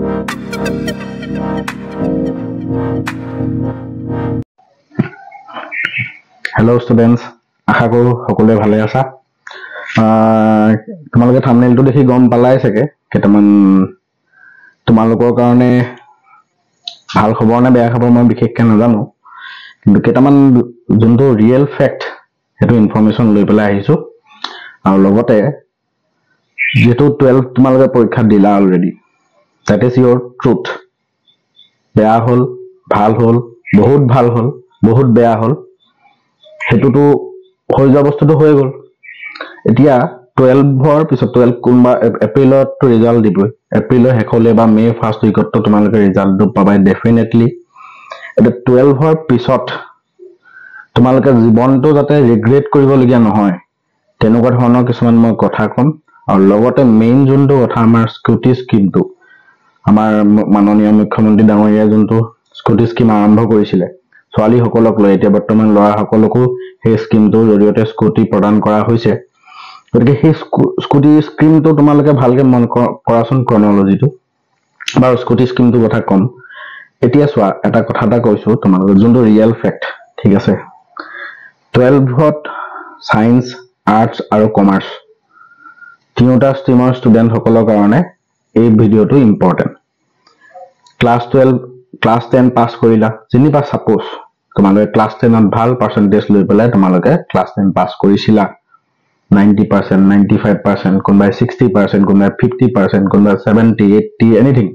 Hello students, আশা কৰো সকলোৱে ভালে আছা। তোমালোকে থাম্বনেইলটো দেখি গম পালাই চাগে কেইটামান তোমালোকৰ কাৰণে ভাল খবৰ নে বেয়া খবৰ মই বিশেষকৈ নাজানো, কিন্তু কেইটামান যোনটো ৰিয়েল ফেক্ট সেইটো ইনফৰমেশ্যন লৈ পেলাই আহিছো। আৰু লগতে যেটো 12 তোমালোকে পৰীক্ষা দিলা already, that is your truth। বেয়া হল, ভাল হল, বহুত ভাল হল, বহুত বেয়া হল, হেতুটো হৈ যোৱা বস্তুটো হৈ গল। এতিয়া 12ৰ পিছত 12 কোনবা এপ্ৰিলত ৰিজাল্ট দিব, এপ্ৰিলৰ শেষলৈ বা মে ফাৰ্ষ্ট উইকত তোমালোকে ৰিজাল্টটো পাবাই ডেফিনেটলি। এটা 12ৰ পিছত তোমালোকে জীৱনটো যাতে ৰিগ্ৰেট কৰিবলগীয়া নহয় তেনেকুৱা ধৰণৰ কিছুমান মই কথা কম। আৰু লগতে মেইন যোনটো কথা আমাৰ স্কুটি স্কিমটো, আমাৰ মাননীয় মুখ্যমন্ত্ৰী ডাঙৰীয়া যোনটো স্কুটি স্কিম আৰম্ভ কৰিছিলে ছোৱালী সকলক লৈ, এতিয়া বৰ্তমান ল'ৰা সকলকো সেই স্কিমটোৰ জৰিয়তে স্কুটি প্ৰদান কৰা হৈছে। গতিকে সেই স্কুটি স্কিমটো তোমালোকে ভালকে মন কৰাচোন, ক্ৰনলজিটো বা স্কুটি স্কিমটোৰ কথা কম। এতিয়া চোৱা, এটা কথা এটা কৈছো তোমালোকে যোনটো ৰিয়েল ফেক্ট, ঠিক আছে। 12ত সায়েন্স, আৰ্টছ আৰু কমাৰ্চ তিনিটা ষ্ট্ৰীমৰ ষ্টুডেন্ট সকলৰ কাৰণে এই ভিডিঅ'টো ইম্পৰ্টেন্ট। ক্লাছ 10 পাছ কৰিলা যেনিবা, সাপোজ তোমালোকে ক্লাছ 10ত ভাল পাৰ্চেন্টেজ লৈ পেলাই তোমালোকে ক্লাছ 10 পাছ কৰিছিলা 90%, 95%, কোনোবাই 60%, কোনোবাই 50%, কোনোবাই 70, 80, এনিথিং।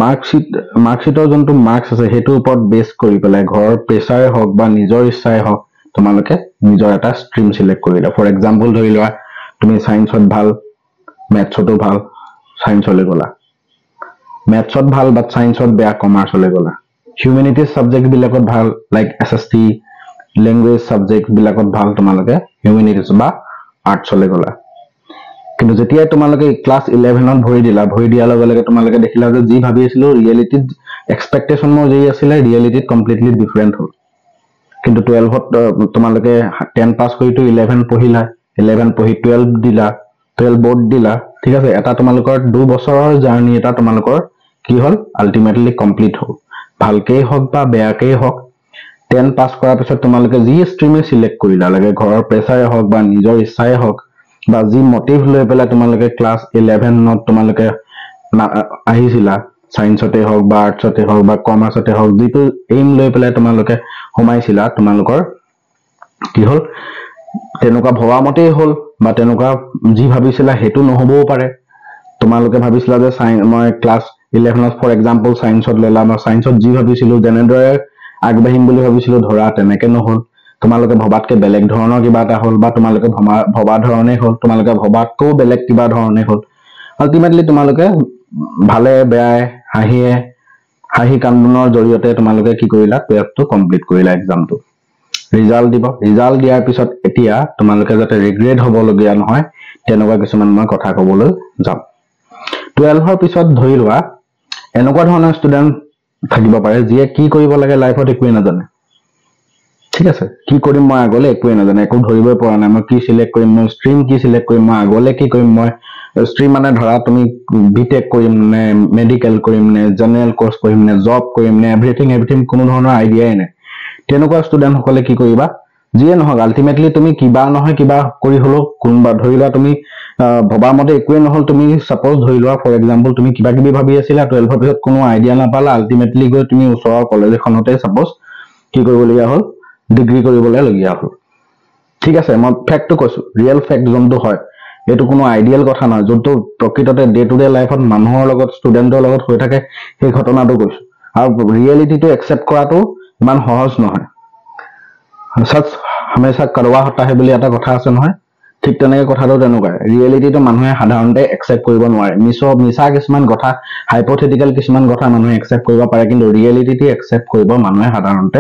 মাৰ্কশ্বিটৰ যোনটো মাৰ্কছ আছে সেইটোৰ ওপৰত বেছ কৰি পেলাই ঘৰৰ প্ৰেছাৰে হওক বা নিজৰ ইচ্ছাই হওক তোমালোকে নিজৰ এটা ষ্ট্ৰীম সিলেক্ট কৰিলা। ফৰ এক্সাম্পল ধৰি লোৱা তুমি সায়েন্সত ভাল, মেথছতো ভাল, সায়েন্সলৈ গলা। মেথছত ভাল বাট সায়েন্সত বেয়া, কমাৰ্চলৈ গলা। হিউমেনিটিজ সাবজেক্ট বিলাকত ভাল, লাইক SST, লেংগুৱেজ সাবজেক্ট বিলাকত ভাল, তোমালোকে হিউমেনিটিজ বা আৰ্টছলৈ গলা। কিন্তু যেতিয়া তোমালোকে ক্লাছ 11ত ভৰি দিয়াৰ লগে লগে তোমালোকে দেখিলা যে যি ভাবি আছিলো ৰিয়েলিটিত, এক্সপেক্টেশন মোৰ যি আছিলে ৰিয়েলিটিত কমপ্লিটলি ডিফাৰেণ্ট হ'ল। কিন্তু 12ত তোমালোকে 10 পাছ কৰিতো 11 পঢ়িলা, 11 পঢ়ি 12 দিলা, 12 বোৰ্ড দিলা, ঠিক আছে। এটা তোমালোকৰ 2 বছৰৰ জাৰ্নি এটা তোমালোকৰ কি হ'ল, আলটিমেটলি কমপ্লিট হ'ল। ভালকেই হওক বা বেয়াকেই হওক 10 পাছ কৰাৰ পিছত তোমালোকে যি ষ্ট্ৰীমে সিলেক্ট কৰিলা, লাগে ঘৰৰ প্ৰেছাৰে হওক বা নিজৰ ইচ্ছাই হওক বা যি মটিভ লৈ পেলাই তোমালোকে ক্লাছ 11ত তোমালোকে আহিছিলা, সায়েন্সতে হওক বা আৰ্টছতে হওক বা কমাৰ্চতে হওক, যিটো এইম লৈ পেলাই তোমালোকে সোমাইছিলা, তোমালোকৰ কি হ'ল তেনেকুৱা ভবা মতেই হ'ল বা তেনেকুৱা যি ভাবিছিলা সেইটো নহবও পাৰে। তোমালোকে ভাবিছিলা যে মই ক্লাছ 11ত ফৰ এক্সাম্পল সায়েন্সত ললা, মই সায়েন্সত যি ভাবিছিলো যেনেদৰে আগবাঢ়িম বুলি ভাবিছিলো ধৰা তেনেকে নহল। তোমালোকে ভবাতকে বেলেগ ধৰণৰ কিবা এটা হ'ল বা তোমালোকে ভবা ধৰণেই হ'ল, তোমালোকে ভবাতকৈও বেলেগ কিবা ধৰণেই হ'ল। আলটিমেটলি তোমালোকে ভালে বেয়াই হাঁহি কান্দোনৰ জৰিয়তে তোমালোকে কি কৰিলা, 12টো কমপ্লিট কৰিলা। এক্সামটো ৰিজাল্ট দিব, ৰিজাল্ট দিয়াৰ পিছত এতিয়া তোমালোকে যাতে ৰিগ্ৰেট হ'বলগীয়া নহয় তেনেকুৱা কিছুমান মই কথা ক'বলৈ যাম। 12ৰ পিছত ধৰি লোৱা এনেকুৱা ধৰণৰ ষ্টুডেন্ট থাকিব পাৰে যিয়ে কি কৰিব লাগে লাইফত একোৱে নাজানে, ঠিক আছে। কি কৰিম মই আগলে একোৱে নাজানে, একো ধৰিবই পৰা নাই, মই কি সিলেক্ট কৰিম, মই ষ্ট্ৰীম কি সিলেক্ট কৰিম, মই আগলে কি কৰিম, মই ষ্ট্ৰীম মানে ধৰা তুমি বিটেক কৰিম নে মেডিকেল কৰিম নে জেনেৰেল কোৰ্স কৰিম নে জব কৰিম নে এভৰিথিং কোনো ধৰণৰ আইডিয়াই নাই। তেনেকুৱা ষ্টুডেন্ট সকলে কি কৰিবা, যিয়ে নহওক আলটিমেটলি তুমি কিবা নহয় কিবা কৰি হলেও কোনবা ধৰি লোৱা তুমি ভবা মতে একোৱে নহল, তুমি সাপোজ ধৰি লোৱা ফৰ এক্সাম্পল তুমি কিবা কিবি ভাবি আছিলা, 12ৰ পিছত কোনো আইডিয়া নাপালা, আলটিমেটলি গৈ তুমি ওচৰৰ কলেজ এখনতে সাপোজ কি কৰিবলগীয়া হ'ল, ডিগ্ৰী কৰিবলৈ লগীয়া হ'ল, ঠিক আছে। মই ফেক্টটো কৈছো, ৰিয়েল ফেক্ট যোনটো হয় এইটো কোনো আইডিয়েল কথা নহয়, যোনটো প্ৰকৃততে ডে টু ডে লাইফত মানুহৰ লগত ষ্টুডেন্টৰ লগত হৈ থাকে সেই ঘটনাটো কৈছো। আৰু ৰিয়েলিটিটো একচেপ্ট কৰাটো ইমান সহজ নহয়। সচ হমেশা কৰৱা হতা হে বুলি এটা কথা আছে নহয়, ঠিক তেনেকে কথাটো তেনেকুৱাই। ৰিয়েলিটিটো মানুহে সাধাৰণতে একচেপ্ট কৰিব নোৱাৰে। মিছা কিছুমান কথা, হাইপথেটিকেল কিছুমান কথা মানুহে একচেপ্ট কৰিব পাৰে, কিন্তু ৰিয়েলিটিটো একচেপ্ট কৰিব মানুহে সাধাৰণতে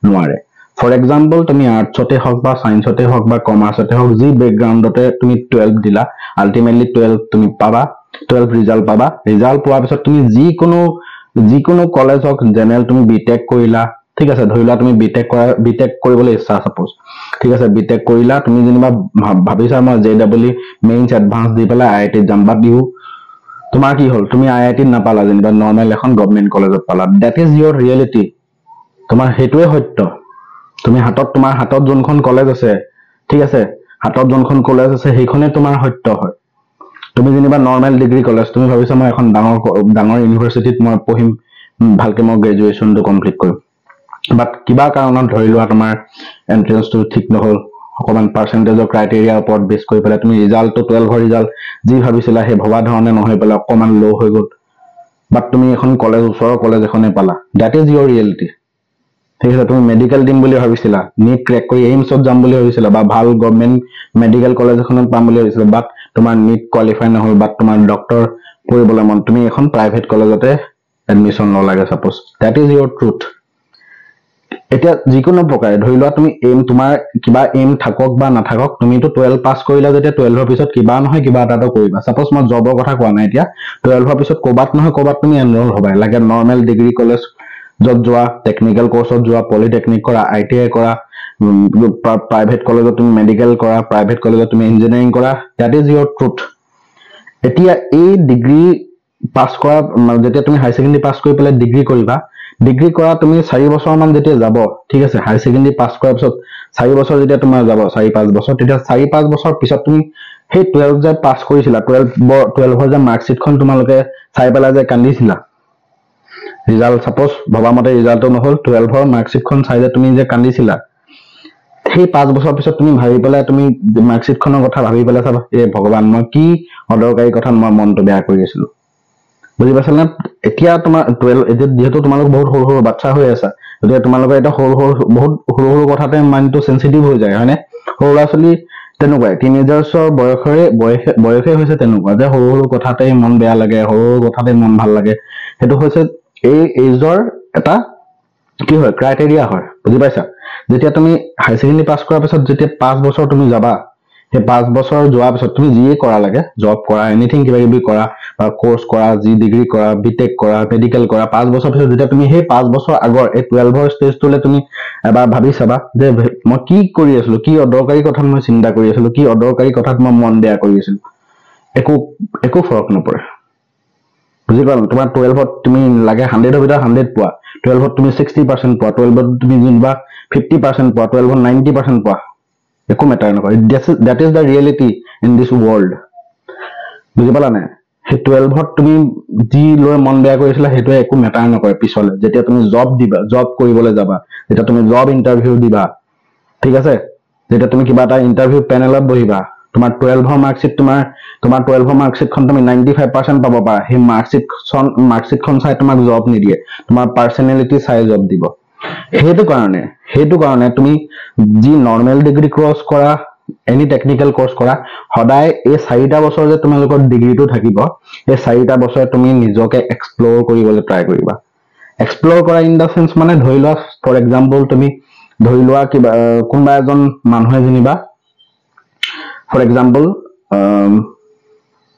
নোৱাৰে। ফৰ এক্সাম্পল তুমি আৰ্টছতে হওক বা সায়েন্সতে হওক বা কমাৰ্চতে হওক, যি বেকগ্ৰাউণ্ডতে তুমি 12 দিলা, আলটিমেটলি 12 তুমি পাবা, 12 ৰিজাল্ট পাবা। ৰিজাল্ট পোৱাৰ পিছত তুমি যিকোনো কলেজ হওক, জেনেৰেল তুমি বিটেক কৰিলা, ঠিক আছে। ধৰি লোৱা তুমি বিটেক কৰিবলৈ ইচ্ছা সাপোজ, ঠিক আছে। বিটেক কৰিলা, তুমি যেনিবা ভাবিছা মই JEE মেইনছ এডভান্স দি পেলাই IIT যাম বা তোমাৰ কি হ'ল তুমি আইআইটিত নাপালা যেনিবা নৰ্মেল এখন গভৰ্ণমেণ্ট কলেজত পালা দ্যাট ইজ ইয়ৰ ৰিয়েলিটি তোমাৰ সেইটোৱে সত্য তুমি তোমাৰ হাতত যোনখন কলেজ আছে ঠিক আছে হাতত যোনখন কলেজ আছে সেইখনে তোমাৰ সত্য হয় তুমি যেনিবা নৰ্মেল ডিগ্ৰী কলেজ তুমি ভাবিছা মই এখন ডাঙৰ ইউনিভাৰ্চিটিত মই পঢ়িম ভালকে মই গ্ৰেজুৱেশ্যনটো কমপ্লিট কৰিম বাট কিবা কাৰণত ধৰি লোৱা তোমাৰ এন্ট্ৰেন্সটো ঠিক নহল অকমান পাৰ্চেন্টেজৰ ক্ৰাইটেৰিয়াৰ ওপৰত বেছ কৰি পেলাই তুমি ৰিজাল্টটো 12ৰ ৰিজাল্ট যি ভাবিছিলা সেই ভবা ধৰণে নহয় পেলাই অকমান ল' হৈ গ'ল বাট তুমি এখন কলেজ ওচৰৰ কলেজ এখনে পালা দ্যাট ইজ ইয়ৰ ৰিয়েলিটি ঠিক আছে তুমি মেডিকেল দিম বুলি ভাবিছিলা নিট ক্ৰেক কৰি এইমছত যাম বুলি ভাবিছিলা বা ভাল গভৰ্ণমেণ্ট মেডিকেল কলেজ এখনত পাম বুলি ভাবিছিলা বাট তোমাৰ নিট কোৱালিফাই নহল বাট তোমাৰ ডক্টৰ পঢ়িবলৈ মন তুমি এখন প্ৰাইভেট কলেজতে এডমিশ্যন ললাগে suppose that is your truth এতিয়া যিকোনো প্ৰকাৰে ধৰি লোৱা তুমি এইম তোমাৰ কিবা এইম থাকক বা নাথাকক তুমিতো 12 পাছ কৰিলা যেতিয়া 12ৰ পিছত কিবা নহয় কিবা এটাটো কৰিবা সাপোজ মই জবৰ কথা কোৱা নাই এতিয়া 12ৰ পিছত ক'বাত নহয় ক'বাত তুমি এনৰোল হ'বা লাগে নৰ্মেল ডিগ্ৰী কলেজ যত যোৱা টেকনিক্যাল কোৰ্সত যোৱা পলিটেকনিক কৰা আইটিআই কৰা প্ৰাইভেট কলেজত তুমি মেডিকেল কৰা প্ৰাইভেট কলেজত তুমি ইঞ্জিনিয়াৰিং কৰা দ্যাট ইজ ইয়ৰ ট্ৰুথ এতিয়া এই ডিগ্ৰী পাছ কৰা যেতিয়া তুমি হাই সেকেন্ডাৰী পাছ কৰি পেলাই ডিগ্ৰী কৰিবা ডিগ্ৰী কৰা তুমি 4 বছৰ মান যেতিয়া যাব ঠিক আছে হাই সেকেন্ডাৰী পাছ কৰাৰ পিছত 4 বছৰ যেতিয়া তোমাৰ যাব 4-5 বছৰ তেতিয়া 4-5 বছৰ পিছত তুমি সেই 12 যে পাছ কৰিছিলা 12ৰ যে মাৰ্কশিটখন তোমালোকে চাই পেলাই যে কান্দিছিলা ৰিজাল্ট সাপোজ ভবামতে ৰিজাল্টটো নহল 12ৰ মাৰ্কশিটখন চাই যে তুমি যে কান্দিছিলা সেই 5 বছৰ পিছত তুমি ভাবি পেলাই তুমি মাৰ্কশিটখনৰ কথা ভাবি পেলাই চাবা এ ভগৱান মই কি অদৰকাৰী কথা মই মনটো বেয়া কৰি আছিলো বুজি পাইছানে এতিয়া তোমাৰ 12 যেহেতু তোমালোক বহুত সৰু বাচ্চা হৈ আছা যদি তোমালোকৰ এটা বহুত সৰু কথাতে মাইন্ডটো সেনসিটিভ হৈ যায় হয়নে সৰু ল'ৰা-ছোৱালী তেনেকুৱা টিনেজাৰ্ছৰ বয়সে হৈছে তেনেকুৱা যে সৰু কথাতে মন বেয়া লাগে সৰু কথাতে মন ভাল লাগে সেইটো হৈছে এই এজৰ এটা কি হয় ক্ৰাইটেৰিয়া হয় বুজি পাইছা যেতিয়া তুমি হাই সেকেন্ডাৰী পাছ কৰাৰ পিছত যেতিয়া 5 বছৰ তুমি যাবা সেই 5 বছৰ যোৱাৰ পিছত তুমি যিয়ে কৰা লাগে জব কৰা এনিথিং কিবা কিবি কৰা বা কোৰ্স কৰা জি ডিগ্ৰী কৰা বিটেক কৰা মেডিকেল কৰা 5 বছৰ পিছত যেতিয়া তুমি সেই 5 বছৰ আগৰ এই 12ৰ ষ্টেজটোলে তুমি এবাৰ ভাবি চাবা যে মই কি কৰি আছিলো কি অদৰকাৰী কথাত মই চিন্তা কৰি আছিলো কি অদৰকাৰী কথাত মই মন বেয়া কৰি আছিলো একো ফৰক নপৰে বুজি পালা তোমাৰ 12ত তুমি লাগে 100ৰ ভিতৰত 100 পোৱা 12ত তুমি 60% পোৱা 12ত তুমি যেনিবা 50% পোৱা 12ত 90% পোৱা একো মেটাৰ নকৰে that is the reality in this world বুজি পালা নাই সেই 12ত তুমি যি লৈ মন বেয়া কৰিছিলা সেইটোৱে একো মেটাৰ নকৰে পিছলে যেতিয়া তুমি জব কৰিবলৈ যাবা যেতিয়া তুমি জব ইন্টাৰভিউ দিবা ঠিক আছে যেতিয়া তুমি কিবা এটা ইন্টাৰভিউ পেনেলত বহিবা তোমাৰ 12ৰ মাৰ্কশিট তোমাৰ 12ৰ মাৰ্কশিটখন তুমি 95% পাব পাৰা সেই মাৰ্কশিটখন চাই তোমাক জব নিদিয়ে তোমাৰ পাৰ্সোনালিটি চাই জব দিব সেইটো কাৰণে তুমি যি নৰ্মেল ডিগ্ৰী কোৰ্স কৰা এনি টেকনিক্যাল কোৰ্স কৰা সদায় এই 4টা বছৰ যে তোমালোকৰ ডিগ্ৰীটো থাকিব এই 4টা বছৰ তুমি নিজকে এক্সপ্লোৰ কৰিবলৈ ট্ৰাই কৰিবা এক্সপ্লোৰ কৰা ইন দা সেন্স মানে ধৰি লোৱা ফৰ এক্সাম্পল তুমি ধৰি লোৱা কিবা কোনবা এজন মানুহে যেনিবা ফৰ এক্সাম্পল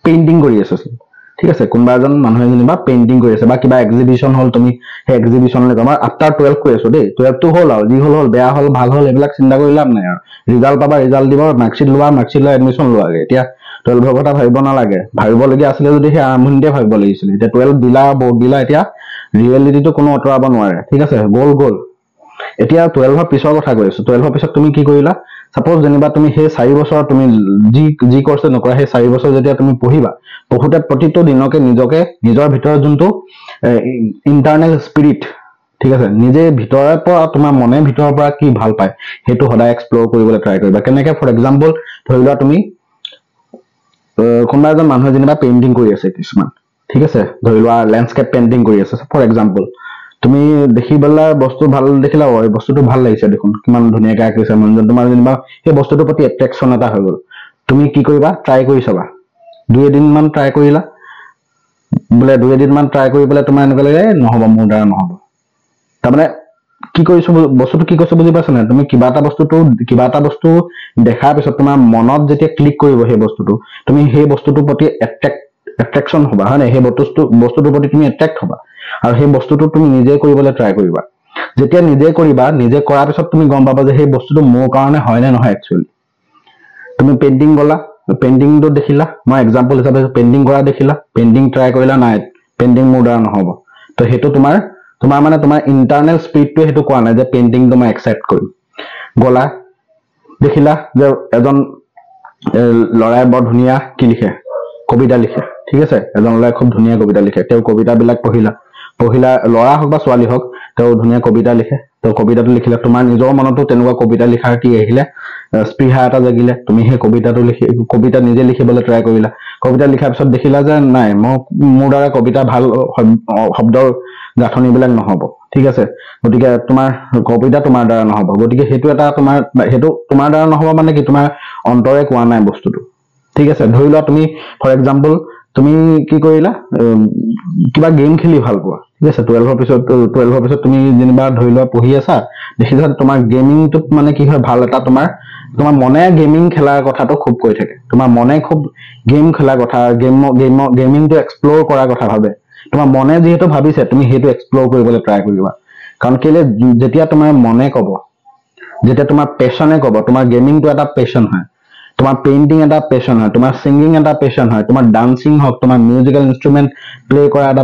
পেইন্টিং কৰি আছে ঠিক আছে কোনবা এজন মানুহে যেনিবা পেইন্টিং কৰি আছে বা কিবা এক্সিবিশন হল তুমি সেই এক্সিবিশনলৈ যাবা আফটাৰ 12 কৈ আছো দেই 12 টো হল আৰু যি হল বেয়া হল ভাল হল এইবিলাক চিন্তা কৰি লাভ নাই আৰু ৰিজাল্ট পাবা ৰিজাল্ট দিব মাৰ্কশিট লৈ এডমিশন লোৱাগে এতিয়া 12ৰ কথা ভাবিব নালাগে ভাবিবলগীয়া আছিলে যদি সেই আৰম্ভণিতে ভাবিব লাগিছিল এতিয়া 12 দিলা বোৰ্ড দিলা এতিয়া ৰিয়েলিটিটো কোনো অতৰাব নোৱাৰে ঠিক আছে গ'ল এতিয়া 12ৰ পিছৰ কথা কৈ আছো 12ৰ পিছত তুমি কি কৰিলা সাপোজ যেনিবা তুমি সেই 4 বছৰ তুমি যি কোৰ্সে নকৰা সেই 4 বছৰ যেতিয়া তুমি পঢ়িবা পঢ়ুতে প্ৰতিটো দিনকে নিজকে নিজৰ ভিতৰত যোনটো ইন্টাৰনেল স্পিৰিট ঠিক আছে নিজে ভিতৰৰ পৰা তোমাৰ মনে ভিতৰৰ পৰা কি ভাল পায় সেইটো সদায় এক্সপ্লোৰ কৰিবলৈ ট্ৰাই কৰিবা কেনেকে ফৰ এক্সাম্পল ধৰি লোৱা তুমি কোনবা এজন মানুহে যেনিবা পেইন্টিং কৰি আছে কিছুমান ঠিক আছে ধৰি লোৱা ল্যান্ডস্কেপ পেইন্টিং কৰি আছে ফৰ এক্সাম্পল তুমি দেখিবলা বস্তু ভাল দেখিলা এই বস্তুটো ভাল লাগিছে দেখোন কিমান ধুনীয়াকৈ আঁকিছে মনজন তোমাৰ যেনিবা সেই বস্তুটোৰ প্ৰতি এট্ৰেকচন এটা হৈ গ'ল তুমি কি কৰিবা ট্ৰাই কৰি চাবা 2-3 মান ট্ৰাই কৰিলা বলে 2-3 মান ট্ৰাই কৰি পেলাই তোমাৰ এনেকৈ লাগে নহব মোৰ দ্বাৰা নহব তাৰমানে কি কৰিছো বস্তুটো কি কৈছো বুজি পাইছা না তুমি কিবা এটা বস্তু দেখাৰ পিছত তোমাৰ মনত যেতিয়া ক্লিক কৰিব সেই বস্তুটো তুমি সেই বস্তুটোৰ প্ৰতি এট্ৰেকচন হবা হয় না সেই বস্তুটোৰ প্ৰতি তুমি এট্ৰেক্ট হবা আৰু সেই বস্তুটো তুমি নিজে কৰিবলৈ ট্ৰাই কৰিবা যেতিয়া নিজে কৰিবা নিজে কৰাৰ পিছত তুমি গম পাবা যে সেই বস্তুটো মোৰ কাৰণে হয় নে নহয় একচুয়ালি তুমি পেইন্টিং গলা পেইন্টিংটো দেখিলা মই এক্সাম্পল হিচাপে পেইন্টিং কৰা দেখিলা পেইন্টিং ট্ৰাই কৰিলা নাই পেইন্টিং মোৰ দ্বাৰা নহব তো হেতু তোমাৰ মানে তোমাৰ ইন্টাৰনেল স্পিডটো হেতু কোৱা নাই যে পেইন্টিংটো মই একসেপ্ট কৰিম গলা দেখিলা যে এজন লৰাই বৰ ধুনিয়া কি লিখে কবিতা লিখে ঠিক আছে এজন লৰাই খুব ধুনিয়া কবিতা লিখে তেওঁ কবিতাবিলাক পঢ়িলা লৰা হোক বা ছোৱালী হোক তেওঁ ধুনিয়া কবিতা লিখে তো কবিতাটো লিখিলে তোমাৰ নিজৰ মনতো তেনেকুৱা কবিতা লিখাৰ কি আহিলে স্পৃহা এটা জাগিলে তুমি সেই কবিতা নিজে লিখিবলৈ ট্ৰাই কৰিলা কবিতা লিখাৰ পিছত দেখিলা যে নাই মোৰ দ্বাৰা কবিতা ভাল শব্দৰ গাঁথনিবিলাক নহব ঠিক আছে গতিকে তোমাৰ কবিতা তোমাৰ দ্বাৰা নহব গতিকে হেতু তোমাৰ দ্বাৰা নহব মানে কি তোমাৰ অন্তৰে কোৱা নাই বস্তুটো ঠিক আছে ধৰি লোৱা তুমি ফৰ এক্সাম্পল তুমি কি কৰিলা কিবা গেম খেলি ভাল পোৱা ঠিক আছে 12 ৰ পিছত তুমি যেনিবা ধৰি লোৱা পঢ়ি আছা দেখিছা তোমাৰ গেমিংটো মানে কি হয় ভাল এটা তোমাৰ মনে গেমিং খেলাৰ কথাটো খুব কৈ থাকে তোমাৰ মনে খুব গেম খেলাৰ কথা গেমিংটো এক্সপ্লোৰ কৰাৰ কথা ভাবে তোমাৰ মনে যেহেতু ভাবিছে তুমি হেতু এক্সপ্লোৰ কৰিবলৈ ট্ৰাই কৰিবা কাৰণ কেলে যেতিয়া তোমাৰ মনে কব যেতিয়া তোমাৰ পেশনে কব তোমাৰ গেমিংটো এটা পেশন হয় তোমাৰ পেইন্টিং এটা পেশন হয় তোমাৰ সিঙ্গিং এটা পেশন হয় তোমাৰ ডান্সিং হক তোমাৰ মিউজিক্যাল ইনস্ট্ৰুমেন্ট প্লে কৰা এটা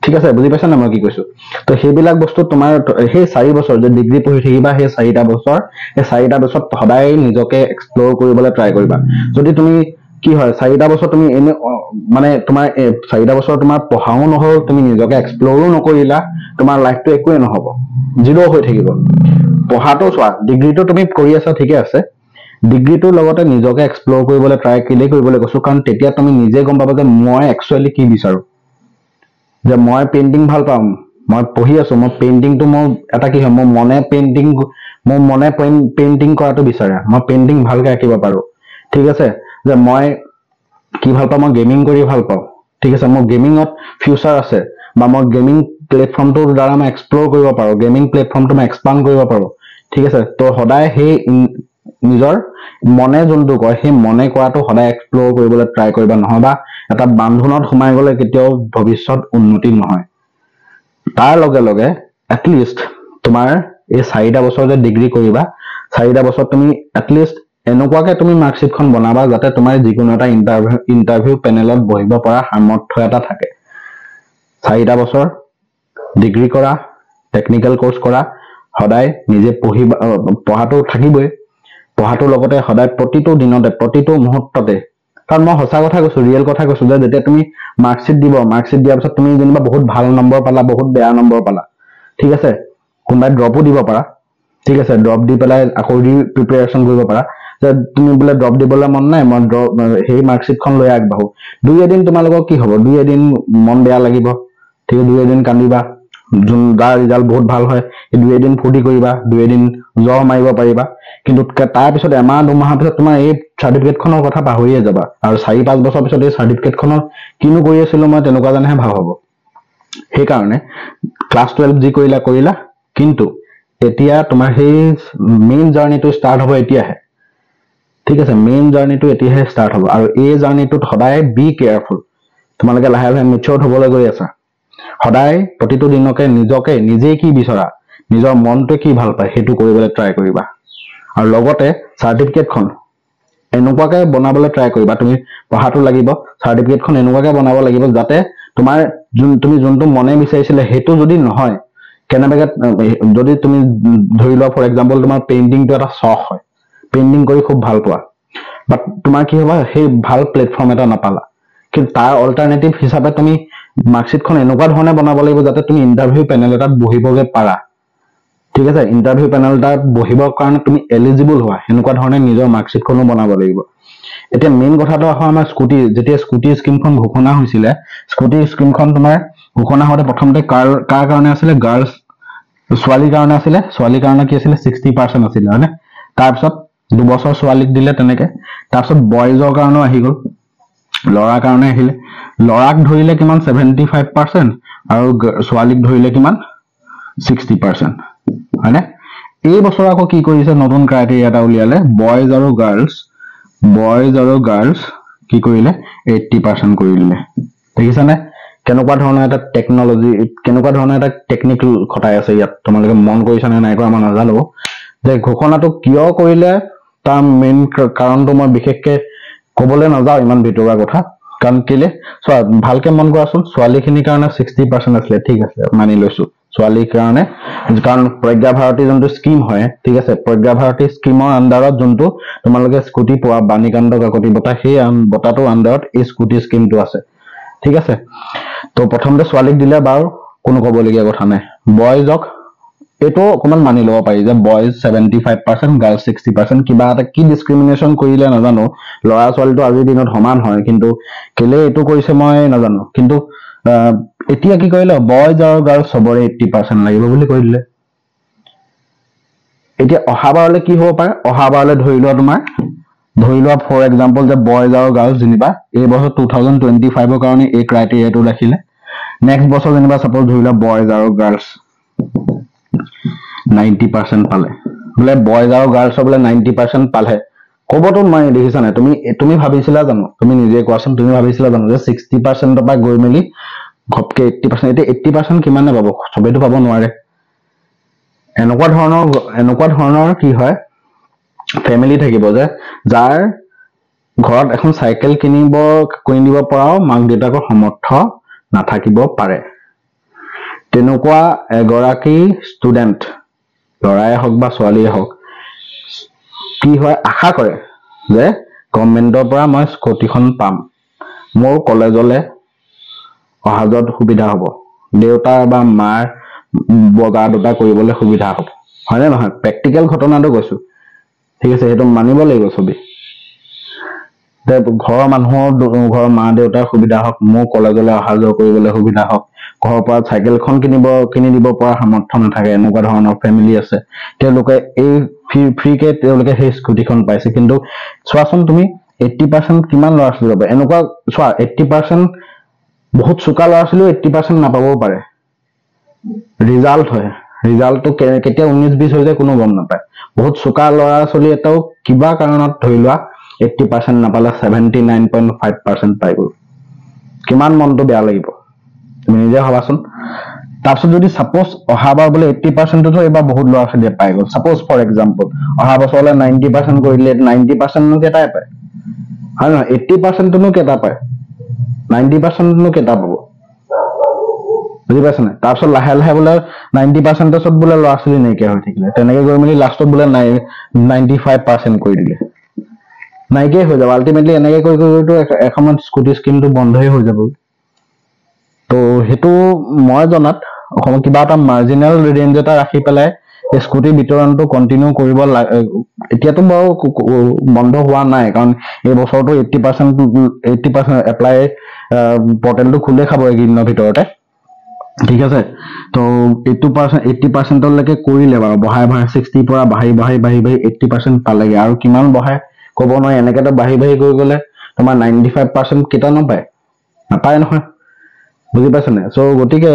ঠিক আছে বুজি পাইছা না মই কি কৈছো তো সেইবিলাক বস্তু তোমাৰ সেই 4 বছৰ যে ডিগ্ৰী পঢ়ি থাকিবা সেই 4টা বছৰ এই 4টা বছৰ সদায় নিজকে এক্সপ্লোৰ কৰিবলৈ ট্ৰাই কৰিবা যদি তুমি কি হয় 4টা বছৰ তুমি এনে মানে তোমাৰ 4টা বছৰ তোমাৰ পঢ়াও নহল তুমি নিজকে এক্সপ্লোৰো নকৰিলা তোমাৰ লাইফটো একোৱে নহব জিৰো হৈ থাকিব পঢ়াটো চোৱা ডিগ্ৰীটো তুমি কৰি আছা ঠিকে আছে ডিগ্ৰীটোৰ লগতে নিজকে এক্সপ্লোৰ কৰিবলৈ ট্ৰাই কৰিবলৈ কৈছো কাৰণ তেতিয়া তুমি নিজে গম পাবা যে মই একচুৱেলি কি বিচাৰো যে মই পেইন্টিং ভাল পাম মই পঢ়ি আছো মই পেইন্টিংটো মোৰ এটা কি হয় মোৰ মনে পেইন্টিং কৰাটো বিচাৰে মই পেইন্টিং ভালকৈ আঁকিব পাৰো ঠিক আছে যে মই কি ভাল পাওঁ মই গেমিং কৰি ভাল পাওঁ ঠিক আছে মোৰ গেমিংত ফিউচাৰ আছে বা মই গেমিং প্লেটফৰ্মটোৰ দ্বাৰা মই এক্সপ্লোৰ কৰিব পাৰো গেমিং প্লেটফৰ্মটো মই এক্সপান্ড কৰিব পাৰো ঠিক আছে তো সদায় সেই নিজৰ মনে যোনটো কয় সেই মনে কৰাটো সদায় এক্সপ্লোৰ কৰিবলৈ ট্ৰাই কৰিবা নহবা এটা বান্ধোনত সোমাই গলে কেতিয়াও ভৱিষ্যত উন্নতি নহয় তাৰ লগে লগে এটলিষ্ট তোমাৰ এই 4টা বছৰ যে ডিগ্ৰী কৰিবা 4টা বছৰ তুমি এটলিষ্ট এনেকুৱাকে তুমি মাৰ্কশিটখন বনাবা যাতে তোমাৰ যিকোনো এটা ইন্টাৰভিউ পেনেলত বহিব পৰা সামৰ্থ্য এটা থাকে 4টা বছৰ ডিগ্ৰী কৰা টেকনিক্যাল কোৰ্স কৰা সদায় নিজে পঢ়াটো থাকিবই পঢ়াটোৰ লগতে সদায় প্ৰতিটো দিনতে প্ৰতিটো মুহূৰ্ততে কাৰণ মই সঁচা কথা কৈছো ৰিয়েল কথা কৈছো যে যেতিয়া তুমি মাৰ্কশিট দিয়াৰ পিছত তুমি যেনিবা বহুত ভাল নম্বৰ পালা বহুত বেয়া নম্বৰ পালা ঠিক আছে কোনবাই ড্ৰপো দিব পাৰা ঠিক আছে ড্ৰপ দি পেলাই আকৌ প্ৰিপাৰেচন কৰিব পাৰা যে তুমি বোলে ড্ৰপ দিবলৈ মন নাই মই সেই মাৰ্কশিটখন লৈ আগবাঢ়ো দুই এদিন তোমালোকৰ কি হ'ব দুই এদিন মন বেয়া লাগিব ঠিক দুই এদিন কান্দিবা যোন যাৰ ৰিজাল্ট বহুত ভাল হয় এই দুই এদিন ফূৰ্তি কৰিবা দুই এদিন জ্বৰ মাৰিব পাৰিবা কিন্তু তাৰ পিছত এমাহ দুমাহৰ পিছত তোমাৰ এই চাৰ্টিফিকেটখনৰ কথা পাহৰিয়ে যাবা আৰু 4-5 বছৰ পিছত এই চাৰ্টিফিকেটখনৰ কিনো কৰি আছিলো মই তেনেকুৱা জানেহে ভাব হ'ব সেইকাৰণে ক্লাছ 12 যি কৰিলা কিন্তু এতিয়া তোমাৰ সেই মেইন জাৰ্নিটো ষ্টাৰ্ট হ'ব এতিয়াহে ঠিক আছে মেইন জাৰ্নিটো এতিয়াহে ষ্টাৰ্ট হ'ব আৰু এই জাৰ্নিটোত সদায় বি কেয়াৰফুল তোমালোকে লাহে লাহে মেচিউৰ্ড হ'বলৈ গৈ আছা সদায় প্ৰতিটো দিনকে নিজে কি বিচৰা নিজৰ মনটোৱে কি ভাল পায় হেতু কৰিবলৈ ট্ৰাই কৰিবা আৰু লগতে চাৰ্টিফিকেটখন এনেকুৱাকে বনাবলৈ ট্ৰাই কৰিবা তুমি পঢ়াটো লাগিব চাৰ্টিফিকেটখন এনেকুৱাকে বনাব লাগিব যাতে তোমাৰ তুমি যোনটো মনে বিচাৰিছিলে হেতু যদি নহয় কেনেবাকে যদি তুমি ধৰি লোৱা ফৰ এক্সাম্পল তোমাৰ পেইন্টিংটো এটা শখ হয় পেইন্টিং কৰি খুব ভাল পোৱা বাট তোমাৰ কি হ'ব সেই ভাল প্লেটফৰ্ম এটা নাপালা কিন্তু তাৰ অল্টাৰনেটিভ হিচাপে তুমি মাৰ্কশিটখন এনেকুৱা ধৰণে বনাব লাগিব যাতে তুমি ইন্টাৰভিউ পেনেল এটাত বহিবগে পাৰা ঠিক আছে ইন্টাৰভিউ পেনেল এটাত বহিবৰ কাৰণে তুমি এলিজিবল হোৱা এনেকুৱা ধৰণে নিজৰ মাৰ্কশিটখনো বনাব লাগিব এতিয়া মেইন কথাটো আহা আমাৰ যেতিয়া স্কুটি স্কিমখন ঘোষণা হৈছিলে স্কুটি স্কিমখন তোমাৰ ঘোষণা হওঁতে প্ৰথমতে কাৰ কাৰণে আছিলে গাৰ্লছ ছোৱালীৰ কাৰণে কি আছিলে 60% আছিলে হয়নে তাৰপিছত 2 বছৰ ছোৱালীক দিলে তেনেকে তাৰপিছত বয়জৰ কাৰণেও আহি গ'ল লৰাৰ কাৰণে আহিলে লৰাক ধৰিলে কিমান 75% আৰু ছোৱালীক ধৰিলে কিমান 60% হয়নে এই বছৰ আকৌ কি কৰিছে নতুন ক্ৰাইটেৰিয়া এটা উলিয়ালে বয়জ আৰু গাৰ্লছ কি কৰিলে 80% কৰি দিলে দেখিছানে কেনেকুৱা ধৰণৰ এটা টেকনলজি কেনেকুৱা ধৰণৰ এটা টেকনিক্যাল খটাই আছে ইয়াত তোমালোকে মন কৰিছানে নাই কৰা মই নাজানো যে ঘোষণাটো কিয় কৰিলে তাৰ মেইন কাৰণটো মই বিশেষকৈ ক'বলৈ নাযাওঁ ইমান ভিতৰুৱা কথা, কাৰণ কেলে চোৱা ভালকে মন কৰাচোন, ছোৱালীখিনিৰ কাৰণে 60% আছিলে, ঠিক আছে মানি লৈছো ছোৱালীৰ কাৰণে, কাৰণ প্ৰজ্ঞা ভাৰতী যোনটো স্কিম হয়, ঠিক আছে, প্ৰজ্ঞা ভাৰতী স্কিমৰ আণ্ডাৰত যোনটো তোমালোকে স্কুটি পোৱা বাণীকান্ত কাকতি বঁটা, সেই বঁটাটোৰ আণ্ডাৰত এই স্কুটি স্কিমটো আছে, ঠিক আছে। তো প্ৰথমতে ছোৱালীক দিলে বাৰু কোনো ক'বলগীয়া কথা নাই, বয়জক এইটো অকমান মানি ল'ব পাৰি যে বয়জ 75%, গাৰ্লছ 60%, কিবা এটা কি ডিছক্ৰিমিনেশ্যন কৰিলে নাজানো, ল'ৰা ছোৱালীটো আজিৰ দিনত সমান হয়, কিন্তু কেলে এইটো কৰিছে মই নাজানো, কিন্তু এতিয়া কি কৰিলে বয়জ আৰু গাৰ্লছ চবৰে 80% লাগিব বুলি কৈ দিলে। এতিয়া অহাবাৰলৈ কি হ'ব পাৰে, অহাবাৰলৈ ধৰি লোৱা ফৰ এক্সাম্পল যে বয়জ আৰু গাৰ্লছ যেনিবা এই বছৰ 2025ৰ কাৰণে এই ক্ৰাইটেৰিয়াটো ৰাখিলে, নেক্সট বছৰ যেনিবা চাপোজ ধৰি লোৱা বয়জ আৰু গাৰ্লছ 90% পালে, বোলে বয়জ আৰু গাৰ্লছৰ বোলে 90% পালে, ক'বতো নোৱাৰি, দেখিছা নাই তুমি ভাবিছিলা জানো, তুমি নিজে কোৱাচোন, তুমি ভাবিছিলা জানো যে 60%ৰ পৰা গৈ মেলি ঘপকে 80%, এতিয়া 80% কিমানে পাব, চবেইতো পাব নোৱাৰে। এনেকুৱা ধৰণৰ কি হয় ফেমিলি থাকিব যে যাৰ ঘৰত এখন চাইকেল কিনিব দিব পৰাও মাক দেউতাকৰ সমৰ্থ নাথাকিব পাৰে, তেনেকুৱা এগৰাকী ষ্টুডেণ্ট, ল'ৰাই হওক বা ছোৱালীয়ে হওক, কি হয় আশা কৰে যে গভৰ্ণমেণ্টৰ পৰা মই স্কুটিখন পাম, মোৰ কলেজলৈ অহা যোৱাত সুবিধা হ'ব, দেউতাৰ বা মাৰ বগা দুটা কৰিবলৈ সুবিধা হ'ব, হয়নে নহয়? প্ৰেক্টিকেল ঘটনাটো কৈছো, ঠিক আছে, সেইটো মানিব লাগিব চবেই। ঘৰৰ মানুহৰ ঘৰৰ মা দেউতাৰ সুবিধা হওক, মোৰ কলেজলৈ অহা যোৱা কৰিবলৈ সুবিধা হওক, ঘৰৰ পৰা চাইকেলখন কিনি দিব পৰা সামৰ্থ্য নাথাকে, এনেকুৱা ধৰণৰ ফেমিলি আছে, তেওঁলোকে এই ফ্ৰীকে তেওঁলোকে সেই স্কুটিখন পাইছে। কিন্তু চোৱাচোন তুমি 80% কিমান ল'ৰা ছোৱালী পাব, এনেকুৱা চোৱা 80% বহুত চোকা ল'ৰা ছোৱালীও 80% নাপাবও পাৰে, ৰিজাল্ট হয়, ৰিজাল্টটো কেতিয়া 19-20 হৈ যায় কোনো গম নাপায়। বহুত চোকা ল'ৰা ছোৱালী এটাও কিবা কাৰণত ধৰি লোৱা 80% নাপালে 79.5% পাই গ'ল, কিমান মনটো বেয়া লাগিব তুমি নিজে ভাবাচোন। তাৰপিছত যদি চাপোজ অহাবাৰ বোলে 80%টো এইবাৰ বহুত ল'ৰা ছোৱালীয়ে পাই গ'ল, চাপোজ ফৰ এক্সাম্পল অহা বছৰলৈ 90% কৰি দিলে, 90% কেইটাই পায়, হয় নহয়? 80%নো কেইটা পায়, 90%নো কেইটা পাব, বুজি পাইছে নাই? তাৰপিছত লাহে লাহে বোলে 90%ত বোলে ল'ৰা ছোৱালী নাইকিয়া হৈ থাকিলে, তেনেকে গৈ মেলি লাষ্টত বোলে 95% কৰি দিলে, নাইকিয়াই হৈ যাব আল্টিমেটলি। এনেকে কৰি এসময়ত স্কুটি স্কিমটো বন্ধই হৈ যাব। তো সেইটো মই জনাত অসমত কিবা এটা মাৰ্জিনেল ৰেঞ্জ এটা ৰাখি পেলাই স্কুটি বিতৰণটো কণ্টিনিউ কৰিব লাগে। এতিয়াতো বাৰু বন্ধ হোৱা নাই, কাৰণ এই বছৰটো 80% এপ্লাই পৰ্টেলটো খোলে খাব এইকেইদিনৰ ভিতৰতে, ঠিক আছে। তো 80%লৈকে কৰিলে বাৰু, বঢ়াই 60 পৰা বাঢ়ি 80% পালেগে, আৰু কিমান বঢ়াই ক'ব নোৱাৰি। এনেকেতো বাঢ়ি গৈ গ'লে তোমাৰ 95% কেইটা নাপায় নহয়, বুজি পাইছে নাই? চ' গতিকে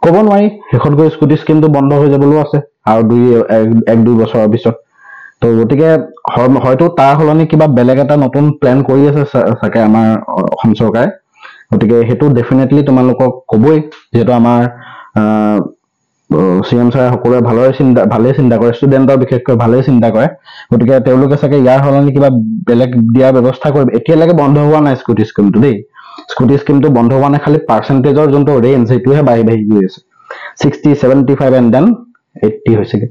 ক'ব নোৱাৰি, শেষত গৈ স্কুটি স্কিমটো বন্ধ হৈ যাবলৈও আছে আৰু 1-2 বছৰৰ পিছত। তো গতিকে হয়তো তাৰ সলনি কিবা বেলেগ এটা নতুন প্লেন কৰি আছে চাগে আমাৰ অসম চৰকাৰে। গতিকে সেইটো ডেফিনেটলি তোমালোকক ক'বই, যিহেতু আমাৰ CM ছাৰে সকলোৱে ভালেই চিন্তা কৰে, ষ্টুডেণ্টৰ বিশেষকৈ ভালেই চিন্তা কৰে। গতিকে তেওঁলোকে চাগে ইয়াৰ সলনি কিবা বেলেগ দিয়াৰ ব্যৱস্থা কৰিব। এতিয়ালৈকে বন্ধ হোৱা নাই স্কুটি স্কিমটো দেই, স্কুটি স্কিমটো বন্ধ হোৱা নাই, খালি পাৰ্চেণ্টেজৰ যোনটো ৰেঞ্জ সেইটোহে বাঢ়ি গৈ আছে, 60, 75 এণ্ড দেন 80 হৈছেগে।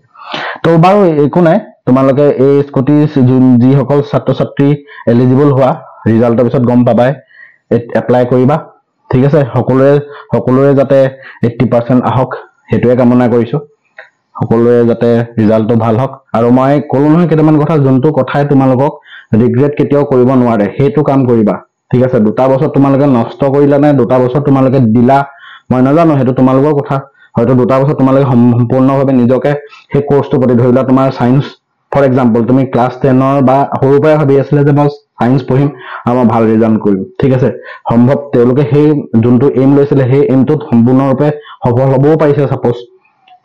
তো বাৰু একো নাই, তোমালোকে এই স্কুটি যিসকল ছাত্ৰ ছাত্ৰী এলিজিবল হোৱা, ৰিজাল্টৰ পিছত গম পাবাই, এপ্লাই কৰিবা, ঠিক আছে। সকলোৰে যাতে 80% আহক সেইটোৱে কামনা কৰিছো, সকলোৰে যাতে ৰিজাল্টটো ভাল হওক। আৰু মই ক'লো নহয় কেইটামান কথা, যোনটো কথাই তোমালোকক ৰিগ্ৰেট কেতিয়াও কৰিব নোৱাৰে, সেইটো কাম কৰিবা, ঠিক আছে। 2টা বছৰ তোমালোকে নষ্ট কৰিলা নে 2টা বছৰ তোমালোকে দিলা মই নাজানো, সেইটো তোমালোকৰ কথা। হয়তো 2টা বছৰ তোমালোকে সম্পূৰ্ণভাৱে নিজকে সেই কোৰ্চটোৰ প্ৰতি, ধৰি লোৱা তোমাৰ চায়েন্স ফৰ এক্সাম্পল, তুমি ক্লাছ 10 বা সৰুৰ পৰাই ভাবি আছিলে যে মই চায়েন্স পঢ়িম আৰু মই ভাল ৰিজাল্ট কৰিম, ঠিক আছে। সম্ভৱ তেওঁলোকে সেই যোনটো এইম লৈছিলে সেই এইমটোত সম্পূৰ্ণৰূপে সফল হ'বও পাৰিছে চাপোজ,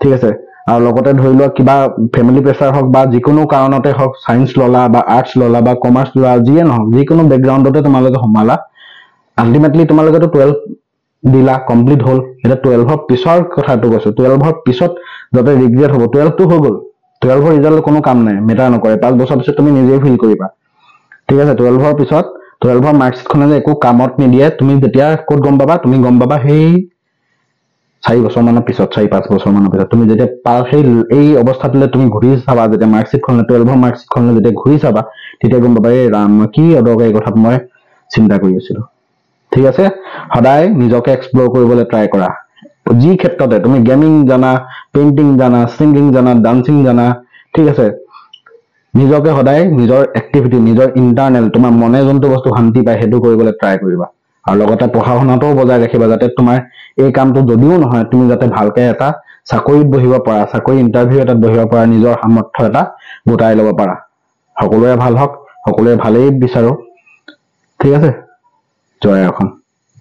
ঠিক আছে। আৰু লগতে ধৰি লোৱা কিবা ফেমিলি প্ৰেছাৰ হওক বা যিকোনো কাৰণতে হওক, চায়েন্স ললা বা আৰ্টছ ললা বা কমাৰ্চ ললা, যিয়ে নহওক, যিকোনো বেকগ্ৰাউণ্ডতে তোমালোকে সোমালা, আল্টিমেটলি তোমালোকেতো 12 দিলা, কমপ্লিট হ'ল। এতিয়া 12ৰ পিছৰ কথাটো কৈছো, 12ৰ পিছত যাতে ৰিগ্ৰেট হ'ব, 12টো হৈ গ'ল, 12ৰ ৰিজাল্ট কোনো কাম নাই, মেটাৰ নকৰে, 5 বছৰ পিছত তুমি নিজেই ফিল কৰিবা, ঠিক আছে। 12ৰ পিছত 12ৰ মাৰ্কশ্বিটখনে যে একো কামত নিদিয়ে তুমি যেতিয়া ক'ত গম পাবা তুমি গম পাবা সেই 4 বছৰমানৰ পিছত 4-5 বছৰমানৰ পিছত তুমি যেতিয়া সেই এই অৱস্থাটোলৈ তুমি ঘূৰি চাবা যেতিয়া মাৰ্কশ্বিটখনলৈ 12ৰ মাৰ্কশ্বিটখনলৈ যেতিয়া ঘূৰি চাবা তেতিয়া গম পাবা এই ৰাম কি অদৰকাৰী কথাত মই চিন্তা কৰি আছিলো ঠিক আছে সদায় নিজকে এক্সপ্লোৰ কৰিবলৈ ট্ৰাই কৰা যি ক্ষেত্ৰতে তুমি গেমিং জানা পেইন্টিং জানা সিংগিং জানা ডান্সিং জানা ঠিক আছে নিজকে সদায় নিজৰ এক্টিভিটি নিজৰ ইন্টাৰনেল তোমাৰ মনে যোনটো বস্তু শান্তি পায় সেইটো কৰিবলৈ ট্ৰাই কৰিবা আৰু লগতে পঢ়া শুনাটো বজাই ৰাখিবা যাতে তোমাৰ এই কামটো যদিও নহয় তুমি যাতে ভালকে এটা চাকৰিত বহিব পাৰা চাকৰি ইন্টাৰভিউ এটাত বহিব পাৰা নিজৰ সামৰ্থ্য এটা গোটাই ল'ব পাৰা সকলোৰে ভাল হওক সকলোৰে ভালেই বিচাৰো ঠিক আছে জয় অসম